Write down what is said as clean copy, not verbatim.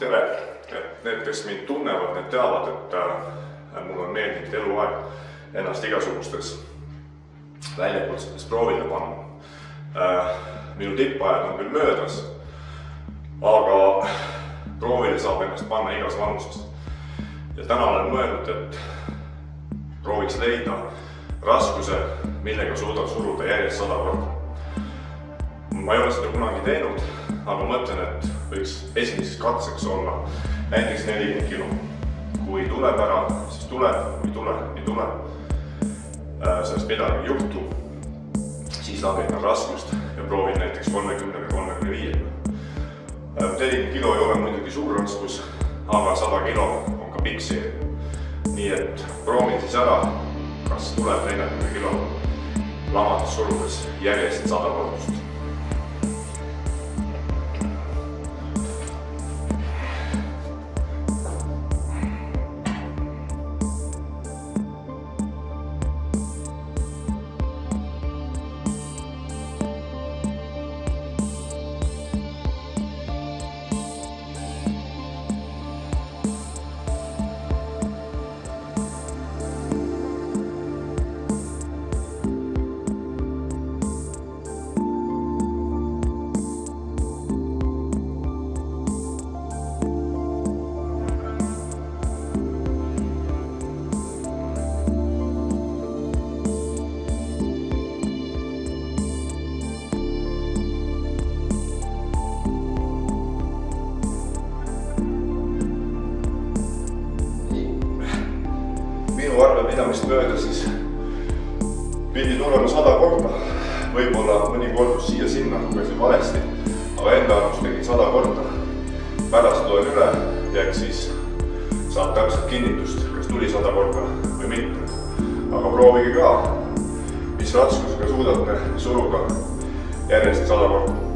Tere! Need, kes mind tunnevad, need teavad, et mul on meeldinud eluaeg ennast igasugustes väljakutsetes proovile panna. Minu tippajad on küll möödas, aga proovile saab ennast panna igas vanuses. Ja täna olen mõelnud, et prooviks leida raskuse, millega suudab suruda järjest 100 korda. Ma ei ole seda kunagi teinud, aga mõtlen, et võiks esimeseks katseks olla näiteks 40 kilo. Kui tuleb ära, siis tuleb, kui ei tule, sellest midagi ei juhtu, siis langetan raskust ja proovin näiteks 30 või 35. 40 kilo ei ole muidugi suur raskus, aga 100 kilo on ka pikk seeria. Nii et proovin siis ära, kas tuleb 40 kilo lamades surudes järjest 100 kordust. Minu arvepidamist mööda siis pidi tulema 100 korda. Võib-olla mõni kordus siia-sinna lugesin valesti, aga enda arvust tegin 100 korda. Pärast loen üle ja siis saab täpselt kinnitust, kas tuli 100 korda või mitte. Aga proovige ka, mis raskusega suudate suruda järjest 100 korda.